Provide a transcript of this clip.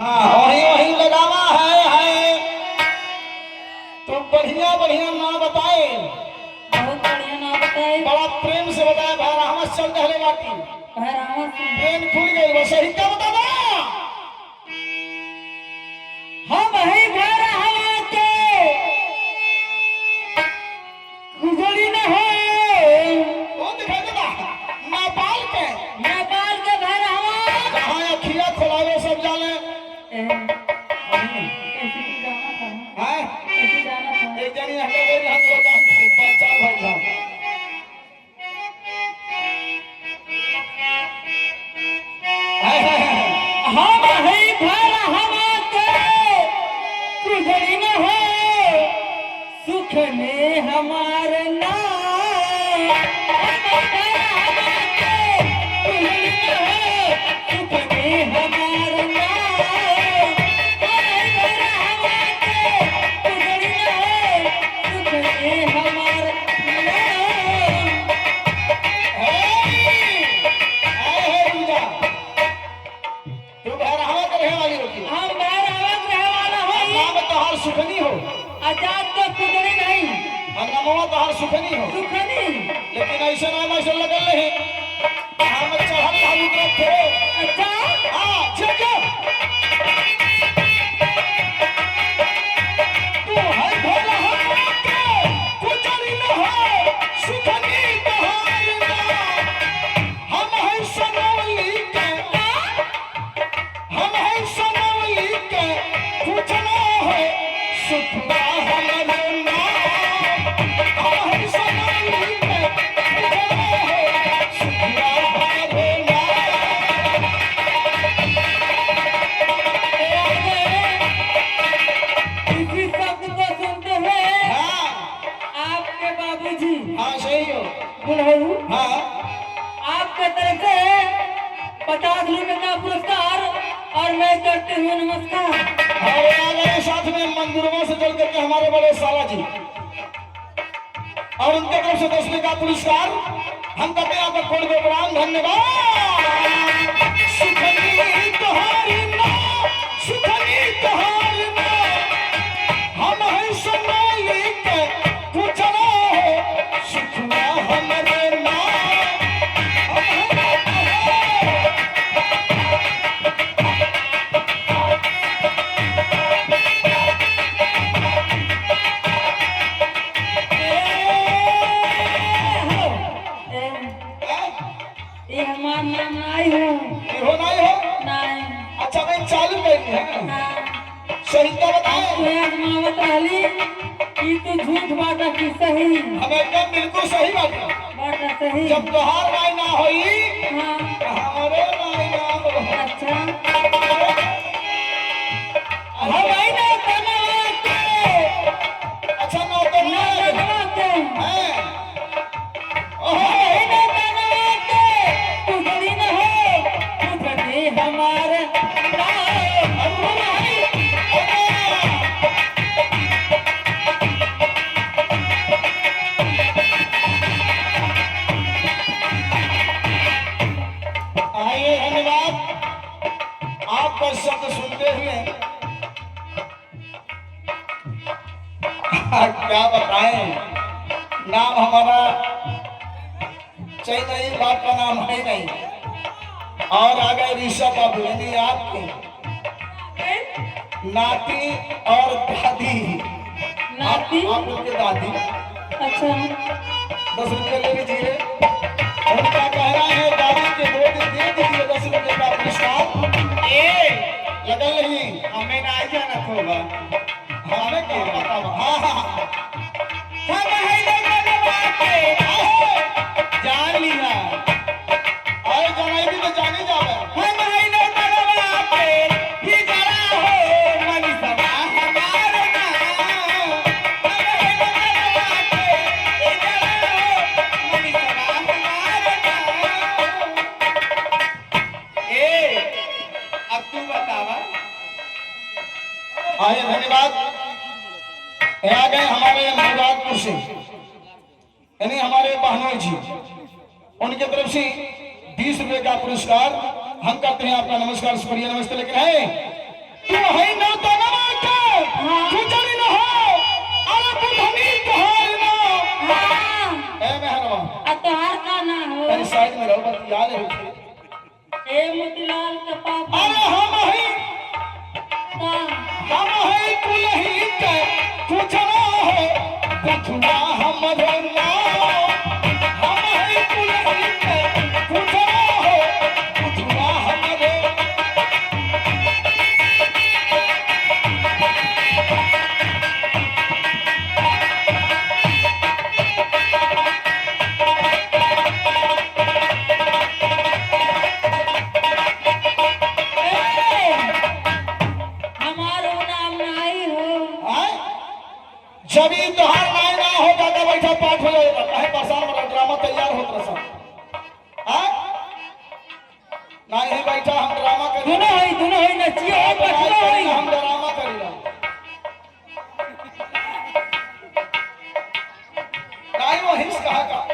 हाँ वही वही लगावा है तो बढ़िया बढ़िया ना बताए, बहुत बढ़िया ना बताए। बड़ा प्रेम से बताए भाई रहमत चल दहले बाटी भाई रावत सिंह प्रेम खुल गई बस यही क्या बता दो। हम है घर हवा के गुजरी न हो कौन दिखाई देता नेपाल के नेपाल के घर हवा जहाँ अखिया खोलावे सब जाने कैसे की जाना था हैं कैसे जाना था एक जनी हटे गई हम लोग जानते बच्चा भाई साहब हम है घर हवा के गुजरी न हो सुख में हमार नाम हम घर हवा के गुजरी न हो सुख में हमार नाम हम घर हवा के गुजरी न हो सुख में हमार नाम। तू घर हवा के रहे वाली होती हम घर हवा के रहे वाला हई नाम तोहार सुखनी हो आजाद के गुजरी नहीं और नमवा तोहार सुखनी हो सुखनी लेकिन ऐसे नाम ऐसे लगल रहे हम चढ़ल हम उतर थे अच्छा हां चल जा तू है भोला हवा के गुजरी न हो सुखनी तोहार नाम हम है सनौली के हम है सनौली के पूछना है सुखना हमारे नाम हम है सनौली के पूछना है सुखना हमारे नाम। इसी शब्द को सुनते हुए हाँ आपके बाबूजी हाँ सही हो बुढ़ऊ हाँ आपके तरफ से 50 रुपए का पुरस्कार और मैं करते हुए नमस्कार। हमारे आ गए साथ में मंदिरों से चल करके हमारे बड़े साला जी और उनके तरफ से 10 रुपये का पुरस्कार हम करते हैं आपका कोट प्रोग्राम धन्यवाद। सुखनी तुम्हारी नाम सुखनी तुम्हारी नाम हम है सोनाली के पूछना है सुखना हमारे नाम हम है ये हमार नाम नहीं हो हो नहीं हो नहीं अच्छा मैं चालू कर है सही तो बताए तो आजमावत रहली कि तू झूठ बाटा कि सही हम एकदम बिल्कुल सही बात है। बाटा सही जब तोहार राय ना होई हाँ हमारे राय ना हो अच्छा हम आई ना बनाते अच्छा ना तो ना ना लगवाते हैं ओह है ना बनाते गुजरी न हो गुजरी हमारे नाम हमारी आइए धन्यवाद आपका शब्द सुनते हुए क्या बताएं नाम हमारा चाहिए नहीं बाप का नाम है नहीं और आ गए ऋषभ बाबू यानी आपके नाती और दादी नाती आप लोग के दादी अच्छा 10 रुपये ले लीजिए उनका कहना है दादी के दो दिन दे दीजिए 10 रुपये का पुरस्कार लगल नहीं हमें ना जाना होगा हमें क्या पता हाँ हाँ हम है जान लिया और जनाई भी तो जाने जावे हम है ना करवा के ही जरा हो मन सभा हमारे नाम हम है ना करवा के ही जरा हो मन सभा हमारे नाम। अब तू बतावा आइए धन्यवाद आ गए हमारे मुरादपुर से यानी हमारे बहनोई जी उनके तरफ से 20 रुपए का पुरस्कार हम करते हैं आपका नमस्कार शुक्रिया नमस्ते। लेकिन है बतिया ले ए मोतीलाल के पापा अरे हम ही का कुलही के पूछना है बथुआ हमरो नाम हम ही कुलही के पूछना है बथुआ हमरो हमारो नाम नहीं हो आय जब ई तोहार नाय ना हो दादा बैठा पाठ हो जाएगा काहे परेशान वाला ड्रामा तैयार होत रहा सब आय नहीं बैठा हम ड्रामा कर दोनों होई नचिए बचलो होई हम ड्रामा करेला नहीं वो हिंस कहा का